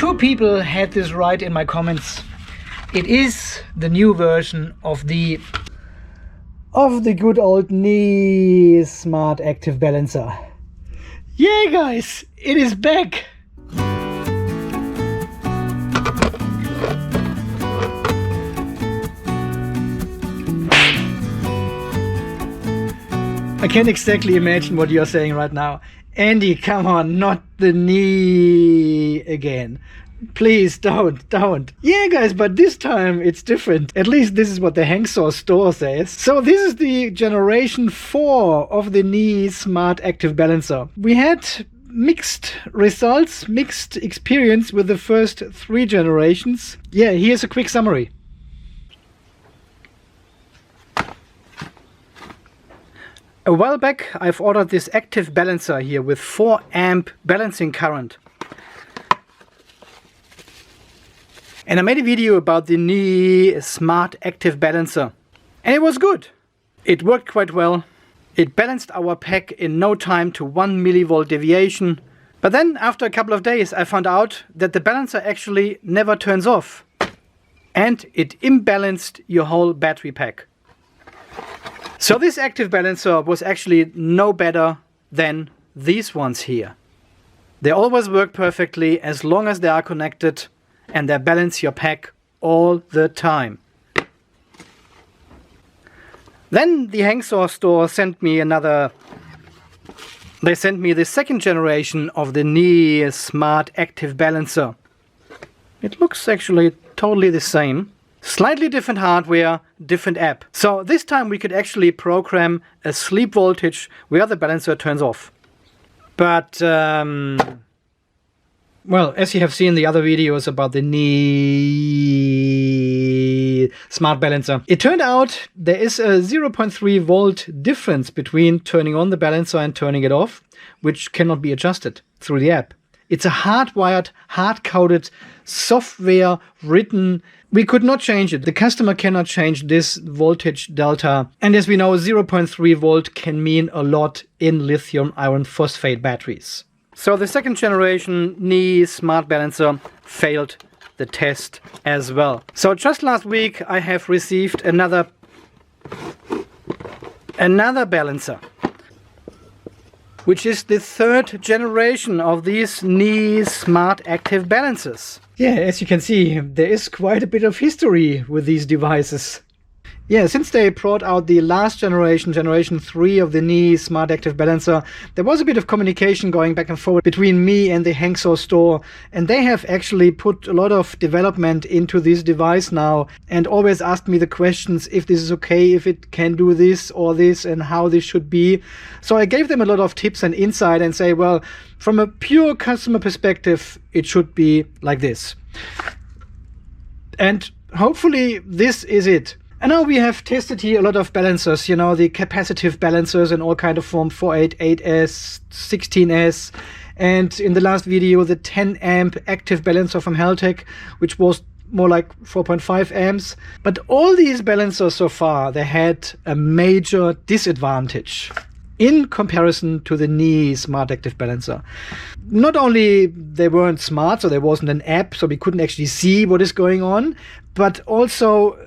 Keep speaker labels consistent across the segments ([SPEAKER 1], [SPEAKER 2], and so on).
[SPEAKER 1] Two people had this right in my comments. It is the new version of the good old NEEY Smart Active Balancer. Yeah guys, it is back! I can't exactly imagine what you're saying right now. Andy, come on, not the knee again. Please don't. Yeah guys, but this time it's different. At least this is what the Hankzor Store says. So this is the generation 4 of the NEEY Smart Active Balancer. We had mixed results, mixed experience with the first 3 generations. Yeah, here's a quick summary. A while back I've ordered this active balancer here with 4 amp balancing current. And I made a video about the NEEY Smart Active Balancer. And it was good. It worked quite well. It balanced our pack in no time to 1 millivolt deviation. But then after a couple of days I found out that the balancer actually never turns off. And it imbalanced your whole battery pack. So this active balancer was actually no better than these ones here. They always work perfectly as long as they are connected and they balance your pack all the time. Then the Hankzor Store sent me the second generation of the NEEY Smart Active Balancer. It looks actually totally the same. Slightly different hardware, different app. So this time we could actually program a sleep voltage where the balancer turns off. But, well, as you have seen the other videos about the NEEY Smart Balancer, it turned out there is a 0.3 volt difference between turning on the balancer and turning it off, which cannot be adjusted through the app. It's a hardwired, hard-coded, software-written. We could not change it. The customer cannot change this voltage delta. And as we know, 0.3 volt can mean a lot in lithium iron phosphate batteries. So the second generation NEEY Smart Balancer failed the test as well. So just last week I have received another balancer, which is the 3rd generation of these NEEY Smart Active Balancers. Yeah, as you can see, there is quite a bit of history with these devices. Yeah, since they brought out the last generation, generation 3 of the NEEY Smart Active Balancer, there was a bit of communication going back and forward between me and the Hankzor Store, and they have actually put a lot of development into this device now and always asked me the questions if this is okay, if it can do this or this and how this should be. So I gave them a lot of tips and insight and say, well, from a pure customer perspective, it should be like this. And hopefully this is it. And now we have tested here a lot of balancers, you know, the capacitive balancers in all kind of form, 488S, 16S, and in the last video the 10 amp active balancer from Haltech, which was more like 4.5 amps. But all these balancers so far, they had a major disadvantage in comparison to the NEEY Smart Active Balancer. Not only they weren't smart, so there wasn't an app, so we couldn't actually see what is going on, but also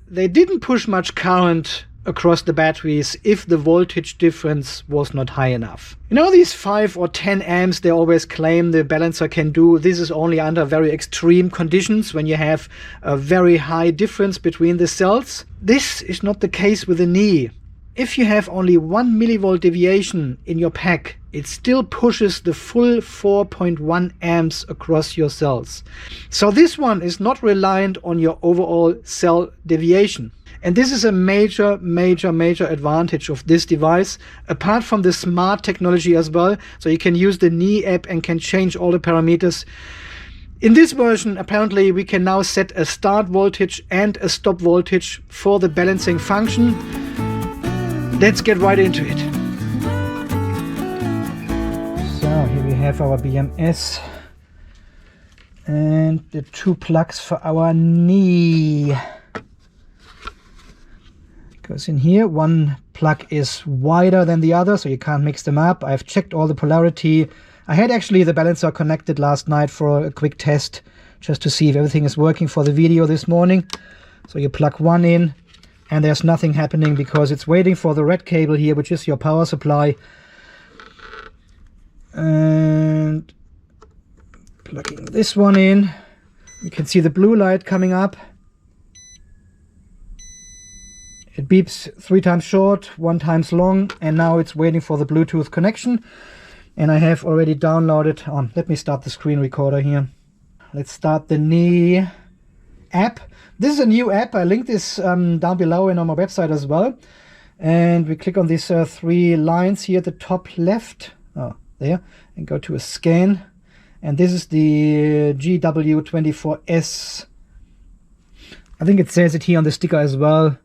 [SPEAKER 1] they didn't push much current across the batteries if the voltage difference was not high enough. You know, these 5 or 10 amps they always claim the balancer can do, this is only under very extreme conditions when you have a very high difference between the cells. This is not the case with the NEEY. If you have only 1 millivolt deviation in your pack, it still pushes the full 4.1 amps across your cells. So this one is not reliant on your overall cell deviation. And this is a major advantage of this device, apart from the smart technology as well. So you can use the NEEY app and can change all the parameters. In this version, apparently, we can now set a start voltage and a stop voltage for the balancing function. Let's get right into it. So here we have our BMS and the 2 plugs for our NEEY. Goes in here. One plug is wider than the other, so you can't mix them up. I've checked all the polarity. I had actually the balancer connected last night for a quick test, just to see if everything is working for the video this morning. So you plug one in, and there's nothing happening because it's waiting for the red cable here, which is your power supply. And plugging this one in, you can see the blue light coming up. It beeps 3 times short, 1 times long, and now it's waiting for the Bluetooth connection. And I have already downloaded on. Let me start the screen recorder here. Let's start the NEEE app. This is a new app. I linked this down below and on my website as well. And we click on these 3 lines here at the top left. Oh, there. And go to a scan. And this is the GW24S. I think it says it here on the sticker as well.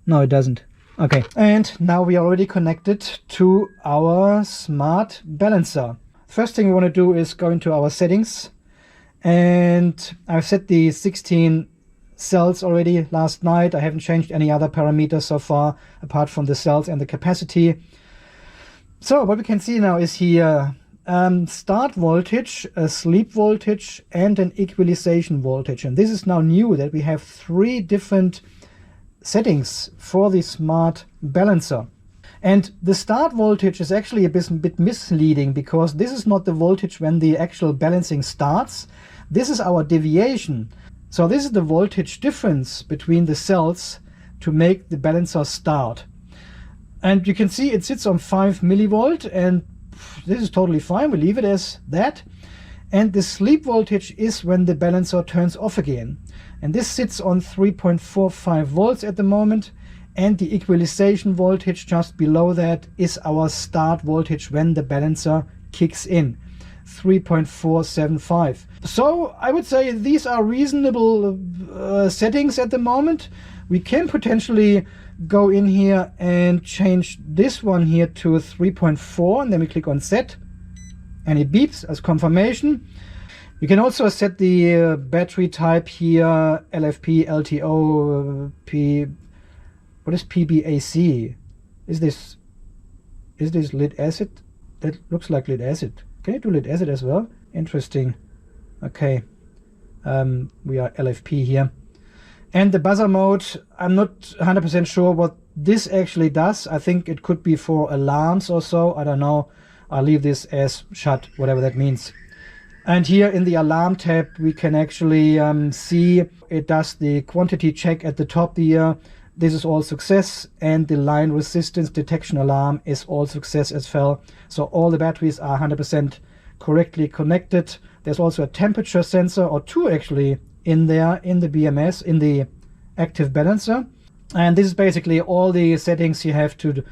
[SPEAKER 1] No, it doesn't. Okay, and now we are already connected to our smart balancer. First thing we want to do is go into our settings, and I've set the 16 cells already last night. I haven't changed any other parameters so far apart from the cells and the capacity. So what we can see now is here start voltage, a sleep voltage, and an equalization voltage. And this is now new, that we have 3 different settings for the smart balancer. And the start voltage is actually a bit misleading, because this is not the voltage when the actual balancing starts. This is our deviation. So this is the voltage difference between the cells to make the balancer start. And you can see it sits on 5 millivolt, and this is totally fine. We leave it as that. And the sleep voltage is when the balancer turns off again. And this sits on 3.45 volts at the moment. And the equalization voltage just below that is our start voltage when the balancer kicks in, 3.475. So I would say these are reasonable settings at the moment. We can potentially go in here and change this one here to 3.4, and then we click on set, and it beeps as confirmation. You can also set the battery type here, LFP, LTO, P. What is PBAC? Is this lead acid? That looks like lead acid. Can you do lead acid as well? Interesting. Okay. We are LFP here. And the buzzer mode, I'm not 100% sure what this actually does. I think it could be for alarms or so. I don't know. I'll leave this as shut, whatever that means. And here in the alarm tab, we can actually see it does the quantity check at the top here. This is all success, and the line resistance detection alarm is all success as well. So all the batteries are 100% correctly connected. There's also a temperature sensor, or 2 actually, in there in the BMS, in the active balancer. And this is basically all the settings you have to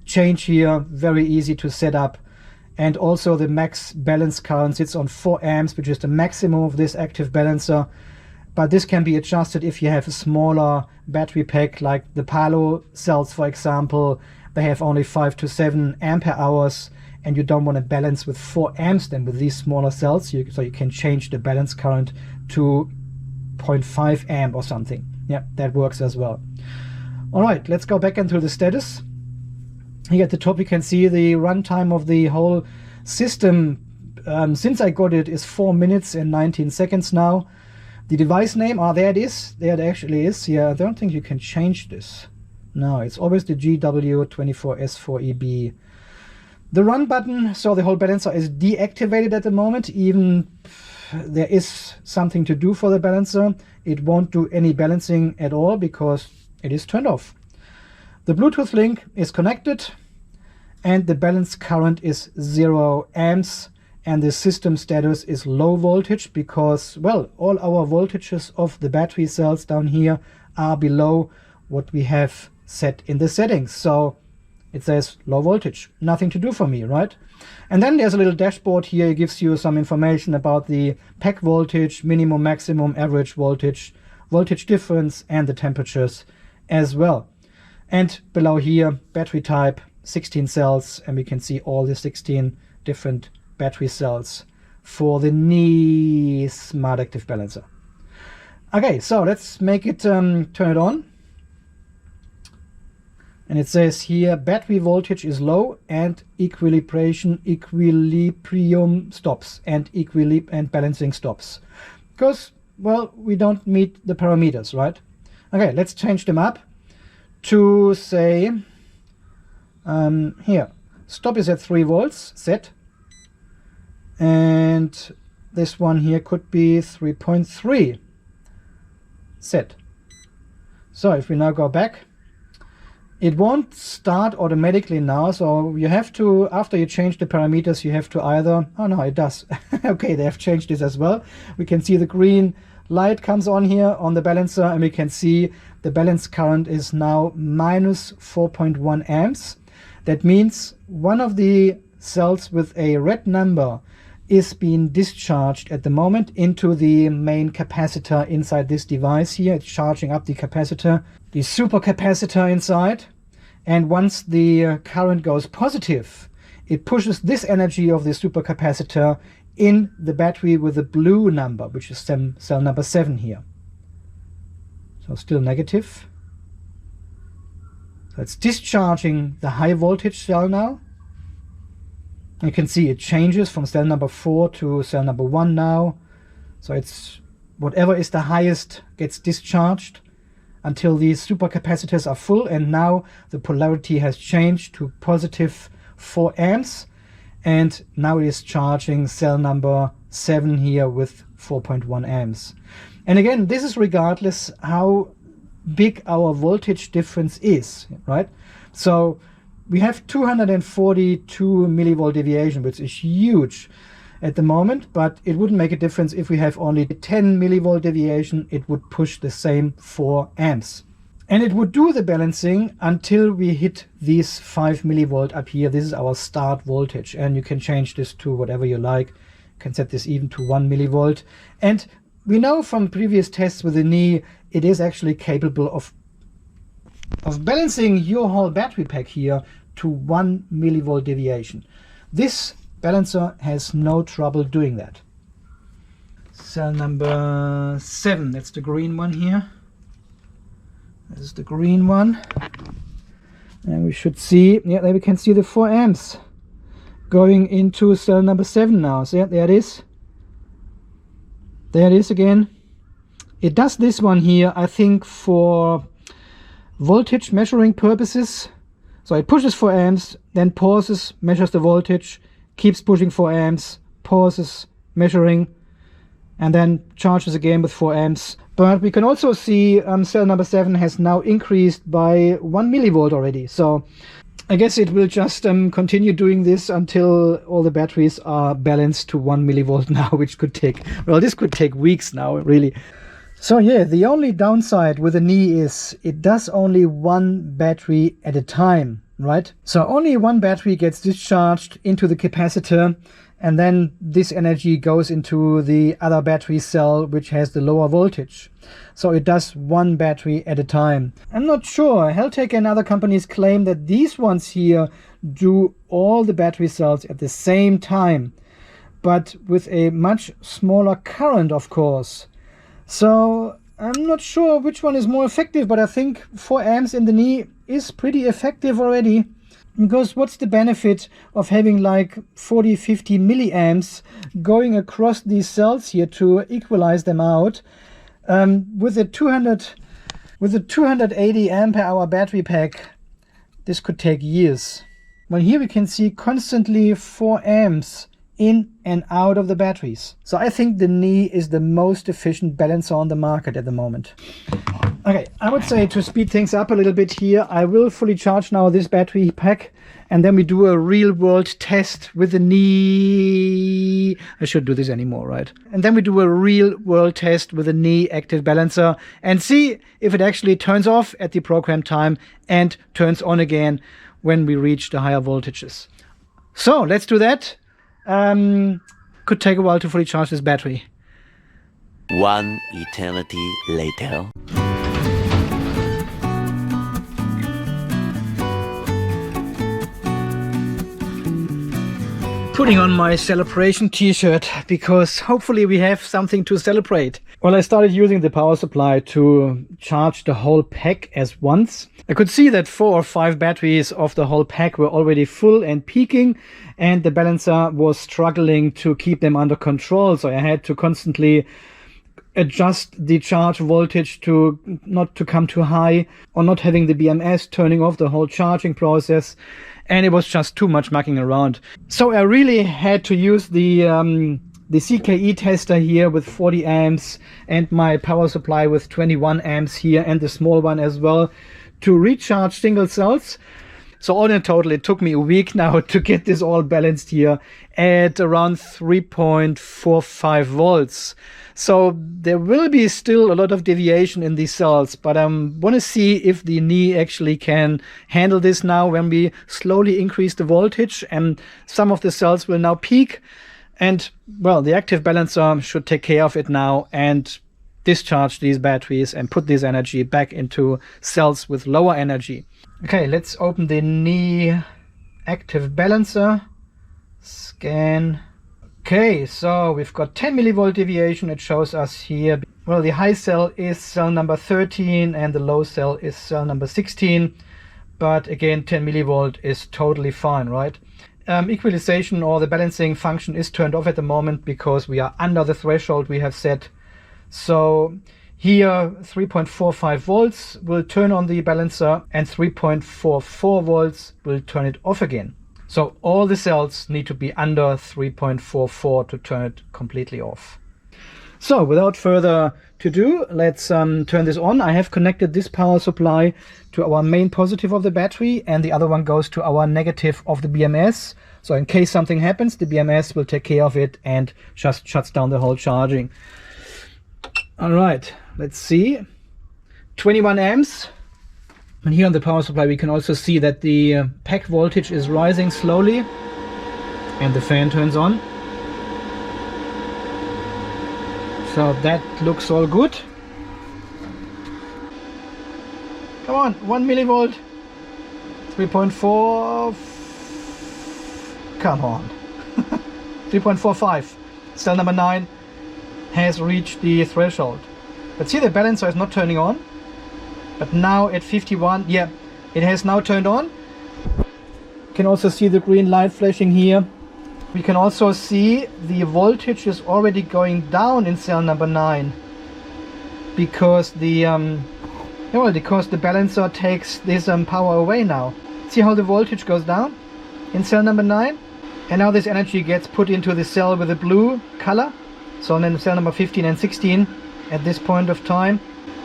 [SPEAKER 1] change here. Very easy to set up. And also the max balance current sits on 4 amps, which is the maximum of this active balancer. But this can be adjusted if you have a smaller battery pack, like the Palo cells, for example. They have only 5 to 7 ampere hours, and you don't want to balance with 4 amps then with these smaller cells. So you can change the balance current to 0.5 amp or something. Yeah, that works as well. All right, let's go back into the status. Here at the top you can see the runtime of the whole system. Since I got it is 4 minutes and 19 seconds now. The device name, there it is. There it actually is. Yeah, I don't think you can change this. No, it's always the GW24S4EB. The run button, so the whole balancer is deactivated at the moment. Even there is something to do for the balancer, it won't do any balancing at all because it is turned off. The Bluetooth link is connected, and the balance current is 0 amps, and the system status is low voltage because, well, all our voltages of the battery cells down here are below what we have set in the settings. So it says low voltage, nothing to do for me, right? And then there's a little dashboard here. It gives you some information about the pack voltage, minimum, maximum, average voltage, voltage difference, and the temperatures as well. And below here, battery type, 16 cells, and we can see all the 16 different battery cells for the NEEY Smart Active Balancer. Okay, so let's make it turn it on. And it says here battery voltage is low and equilibrium stops and balancing stops. Because, well, we don't meet the parameters, right? Okay, let's change them up to say, here, stop is at 3 volts, set. And this one here could be 3.3, set. So if we now go back, it won't start automatically now, so you have to, after you change the parameters, you have to either, oh no, it does. Okay, they have changed this as well. We can see the green light comes on here on the balancer, and we can see the balance current is now minus 4.1 amps. That means one of the cells with a red number is being discharged at the moment into the main capacitor inside this device here. It's charging up the capacitor, the supercapacitor inside, and once the current goes positive, it pushes this energy of the supercapacitor in the battery with the blue number, which is cell number 7 here. So still negative. So it's discharging the high voltage cell now. You can see it changes from cell number 4 to cell number 1 now. So it's whatever is the highest gets discharged until these supercapacitors are full, and now the polarity has changed to positive 4 amps, and now it is charging cell number 7 here with 4.1 amps. And again, this is regardless how big our voltage difference is, right? So we have 242 millivolt deviation, which is huge at the moment, but it wouldn't make a difference if we have only 10 millivolt deviation. It would push the same 4 amps. And it would do the balancing until we hit these 5 millivolt up here. This is our start voltage, and you can change this to whatever you like. You can set this even to 1 millivolt. And we know from previous tests with the NEEE, it is actually capable of balancing your whole battery pack here to 1 millivolt deviation. This balancer has no trouble doing that. Cell number 7, that's the green one here. This is the green one. And we should see, yeah, there we can see the 4 amps going into cell number 7 now. So yeah, there it is. There it is again. It does this one here, I think, for voltage measuring purposes. So it pushes 4 amps, then pauses, measures the voltage, keeps pushing 4 amps, pauses, measuring, and then charges again with 4 amps. But we can also see cell number 7 has now increased by 1 millivolt already. So I guess it will just continue doing this until all the batteries are balanced to 1 millivolt now, which could take, well, this could take weeks now, really. So yeah, the only downside with the NEEE is it does only 1 battery at a time, right? So only 1 battery gets discharged into the capacitor, and then this energy goes into the other battery cell, which has the lower voltage. So it does 1 battery at a time. I'm not sure. Heltec and other companies claim that these ones here do all the battery cells at the same time, but with a much smaller current, of course. So I'm not sure which one is more effective, but I think 4 amps in the NEEE is pretty effective already. Because what's the benefit of having like 40-50 milliamps going across these cells here to equalize them out? With a 280 ampere hour battery pack, this could take years. Well, here we can see constantly 4 amps in and out of the batteries. So I think the NEEE is the most efficient balancer on the market at the moment. Okay, I would say to speed things up a little bit here, I will fully charge now this battery pack, and then we do a real world test with the NEEE. I shouldn't do this anymore, right? And then we do a real world test with the NEEE Active Balancer and see if it actually turns off at the program time and turns on again when we reach the higher voltages. So let's do that. Could take a while to fully charge this battery.
[SPEAKER 2] 1 eternity later.
[SPEAKER 1] Putting on my celebration t-shirt because hopefully we have something to celebrate. Well, I started using the power supply to charge the whole pack as once. I could see that 4 or 5 batteries of the whole pack were already full and peaking, and the balancer was struggling to keep them under control. So I had to constantly adjust the charge voltage to not to come too high, or not having the BMS turning off the whole charging process. And it was just too much mucking around. So I really had to use the CKE tester here with 40 amps and my power supply with 21 amps here and the small one as well to recharge single cells. So all in total, it took me a week now to get this all balanced here at around 3.45 volts. So there will be still a lot of deviation in these cells, but I want to see if the NEEE actually can handle this now when we slowly increase the voltage, and some of the cells will now peak. And well, the active balancer should take care of it now and discharge these batteries and put this energy back into cells with lower energy. Okay, let's open the NEEE active balancer. Scan. Okay, so we've got 10 millivolt deviation. It shows us here. Well, the high cell is cell number 13 and the low cell is cell number 16. But again, 10 millivolt is totally fine, right? Equalization or the balancing function is turned off at the moment because we are under the threshold we have set. So here 3.45 volts will turn on the balancer and 3.44 volts will turn it off again. So all the cells need to be under 3.44 to turn it completely off. So without further to do, let's turn this on. I have connected this power supply to our main positive of the battery, and the other one goes to our negative of the BMS. So in case something happens, the BMS will take care of it and just shuts down the whole charging. All right, let's see. 21 amps. And here on the power supply, we can also see that the pack voltage is rising slowly, and the fan turns on. So that looks all good. Come on, 1 millivolt, 3.4, come on, 3.45. Cell number 9 has reached the threshold. But see, the balancer is not turning on. But now at 51, yeah, it has now turned on. You can also see the green light flashing here. We can also see the voltage is already going down in cell number 9 because the balancer takes this power away now. See how the voltage goes down in cell number 9, and now this energy gets put into the cell with the blue color. So then cell number 15 and 16 at this point of time.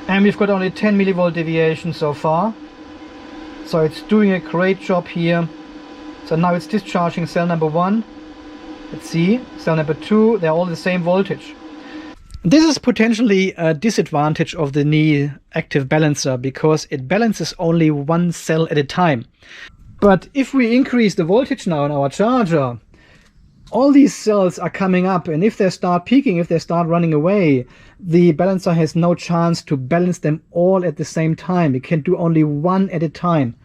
[SPEAKER 1] And we've got only 10 millivolt deviation so far. So it's doing a great job here. So now it's discharging cell number 1. Let's see, cell number 2, they're all the same voltage. This is potentially a disadvantage of the NEEE active balancer because it balances only one cell at a time. But if we increase the voltage now in our charger, all these cells are coming up, and if they start peaking, if they start running away, the balancer has no chance to balance them all at the same time. It can do only one at a time.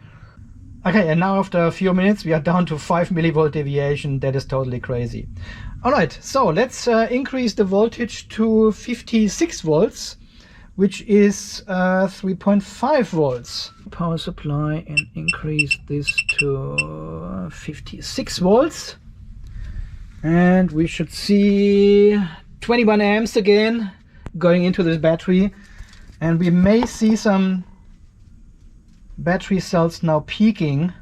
[SPEAKER 1] Okay, and now after a few minutes we are down to 5 millivolt deviation. That is totally crazy. Alright, so let's increase the voltage to 56 volts, which is 3.5 volts. Power supply, and increase this to 56 volts. And we should see 21 amps again going into this battery, and we may see some battery cells now peaking.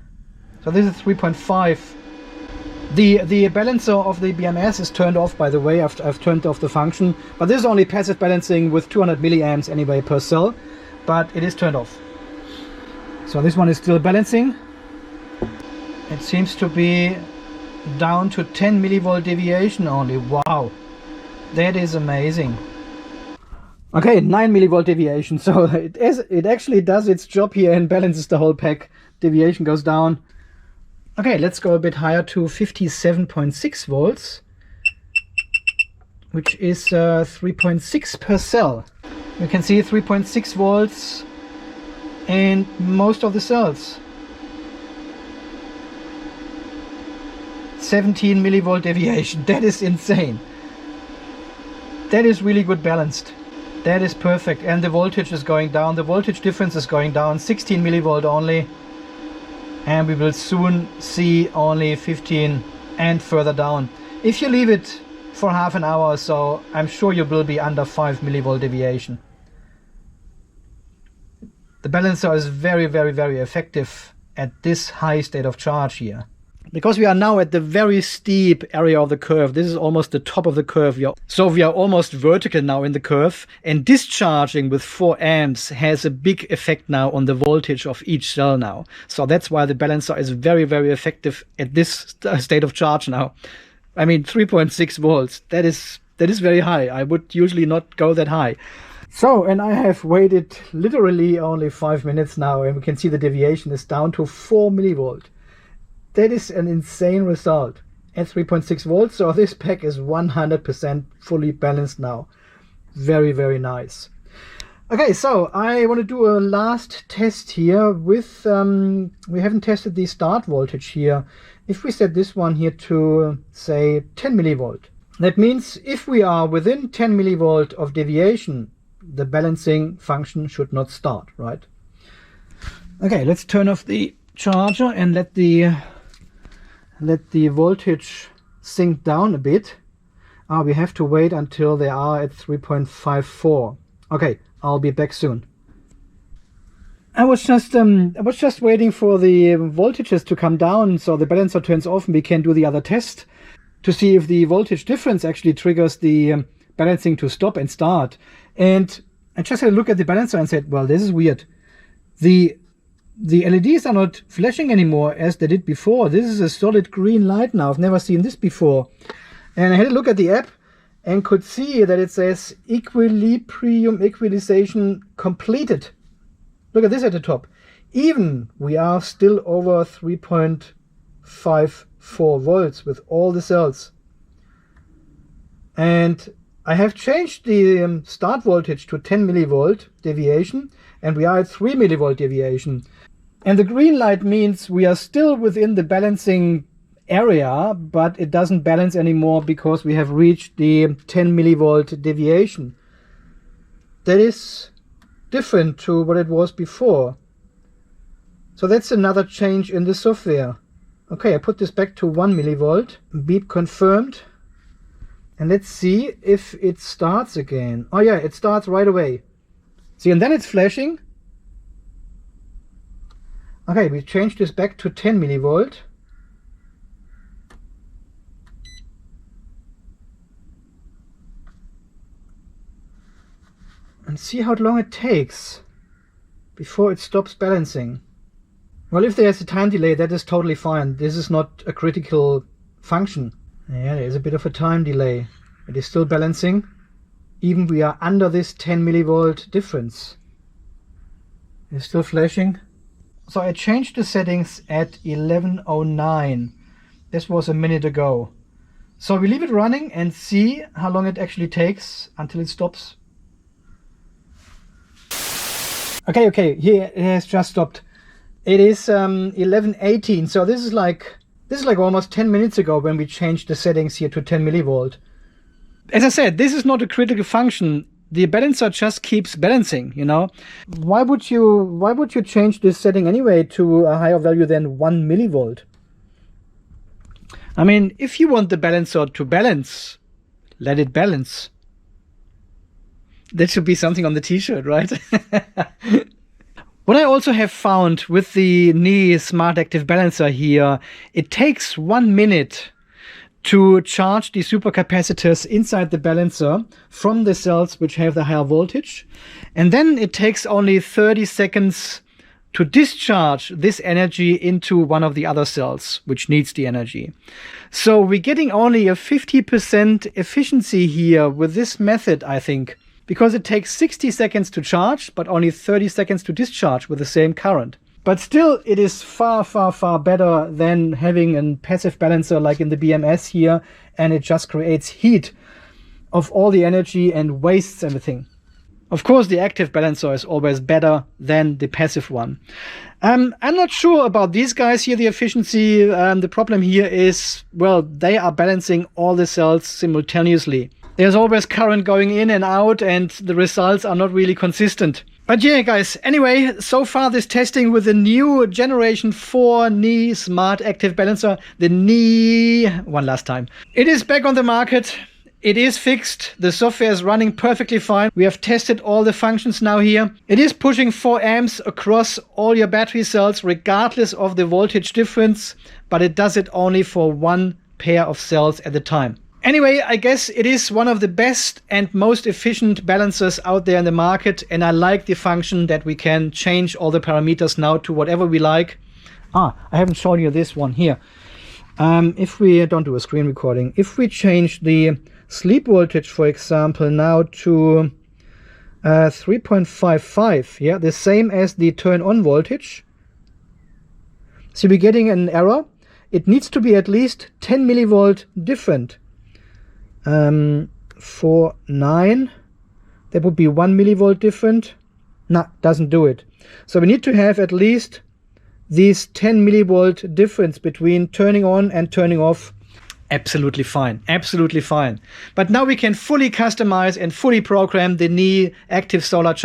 [SPEAKER 1] So this is 3.5. The balancer of the BMS is turned off, by the way. I've turned off the function, but this is only passive balancing with 200 milliamps anyway per cell, but it is turned off. So this one is still balancing. It seems to be down to 10 millivolt deviation only. Wow, that is amazing. Okay, 9 millivolt deviation. So it actually does its job here and balances the whole pack. Deviation goes down. Okay, let's go a bit higher to 57.6 volts, which is 3.6 per cell. You can see 3.6 volts in most of the cells. 17 millivolt deviation. That is insane. That is really good balanced. That is perfect, and the voltage is going down. The voltage difference is going down, 16 millivolt only, and we will soon see only 15 and further down. If you leave it for half an hour or so, I'm sure you will be under 5 millivolt deviation. The balancer is very, very, very effective at this high state of charge here. Because we are now at the very steep area of the curve. This is almost the top of the curve. So we are almost vertical now in the curve. And discharging with 4 amps has a big effect now on the voltage of each cell now. So that's why the balancer is very, very effective at this state of charge now. I mean, 3.6 volts. That is very high. I would usually not go that high. So, and I have waited literally only 5 minutes now, and we can see the deviation is down to 4 millivolt. That is an insane result at 3.6 volts. So this pack is 100% fully balanced now. Very, very nice. Okay, so I want to do a last test here with, we haven't tested the start voltage here. If we set this one here to, say, 10 millivolt, that means if we are within 10 millivolt of deviation, the balancing function should not start, right? Okay, let's turn off the charger and let the voltage sink down a bit. We have to wait until they are at 3.54. Okay, I'll be back soon. I was just waiting for the voltages to come down so the balancer turns off and we can do the other test to see if the voltage difference actually triggers the balancing to stop and start. And I just had a look at the balancer and said, well, this is weird. The LEDs are not flashing anymore as they did before. This is a solid green light now. I've never seen this before. And I had a look at the app and could see that it says equilibrium equalization completed. Look at this at the top. Even we are still over 3.54 volts with all the cells. And I have changed the start voltage to 10 millivolt deviation, and we are at 3 millivolt deviation. And the green light means we are still within the balancing area, but it doesn't balance anymore because we have reached the 10 millivolt deviation. That is different to what it was before. So that's another change in the software. Okay, I put this back to 1 millivolt. Beep confirmed. And let's see if it starts again. Oh yeah, it starts right away. See, and then it's flashing. Okay, we changed this back to 10 millivolt. And see how long it takes before it stops balancing. Well, if there's a time delay, that is totally fine. This is not a critical function. Yeah, there's a bit of a time delay. It is still balancing. Even we are under this 10 millivolt difference. It's still flashing. So I changed the settings at 11:09. This was a minute ago. So we leave it running and see how long it actually takes until it stops. Okay, here it has just stopped. It is 11:18. So this is like almost 10 minutes ago when we changed the settings here to 10 millivolt. As I said, this is not a critical function. The balancer just keeps balancing, you know. Why would you change this setting anyway to a higher value than 1 millivolt? I mean, if you want the balancer to balance, let it balance. That should be something on the t-shirt, right? What I also have found with the NEEY Smart Active Balancer here, it takes 1 minute to charge the supercapacitors inside the balancer from the cells which have the higher voltage. And then it takes only 30 seconds to discharge this energy into one of the other cells which needs the energy. So we're getting only a 50% efficiency here with this method, I think, because it takes 60 seconds to charge, but only 30 seconds to discharge with the same current. But still, it is far, far, far better than having a passive balancer like in the BMS here, and it just creates heat of all the energy and wastes everything. Of course, the active balancer is always better than the passive one. I'm not sure about these guys here, the efficiency. The problem here is, well, they are balancing all the cells simultaneously. there's always current going in and out, and the results are not really consistent. But yeah, guys, anyway, so far this testing with the new Generation 4 NEEY Smart Active Balancer, the NEEY, one last time. It is back on the market. It is fixed. The software is running perfectly fine. We have tested all the functions now here. It is pushing 4 amps across all your battery cells, regardless of the voltage difference, but it does it only for one pair of cells at a time. Anyway, I guess it is one of the best and most efficient balancers out there in the market, and I like the function that we can change all the parameters now to whatever we like. I haven't shown you this one here. If we don't do a screen recording, if we change the sleep voltage, for example, now to 3.55, yeah, the same as the turn on voltage, so we're getting an error. It needs to be at least 10 millivolt different. For 9, that would be 1 millivolt different. No, doesn't do it. So we need to have at least this 10 millivolt difference between turning on and turning off. Absolutely fine, absolutely fine. But now we can fully customize and fully program the NEEY Active Smart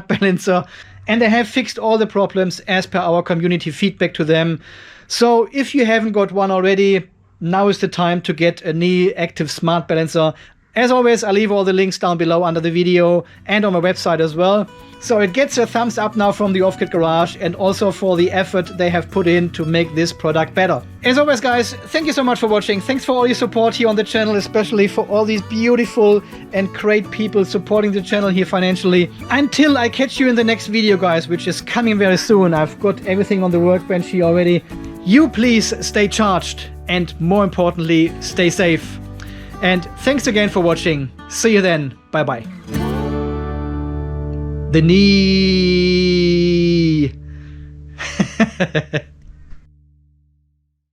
[SPEAKER 1] Balancer, and they have fixed all the problems as per our community feedback to them. So if you haven't got one already, now is the time to get a NEEY Active Smart Balancer. As always, I'll leave all the links down below under the video and on my website as well. So it gets a thumbs up now from the Off-Grid Garage, and also for the effort they have put in to make this product better. As always, guys, thank you so much for watching. Thanks for all your support here on the channel, especially for all these beautiful and great people supporting the channel here financially. Until I catch you in the next video, guys, which is coming very soon. I've got everything on the workbench here already. You please stay charged, and more importantly, stay safe. And thanks again for watching. See you then. Bye bye. The NEEY.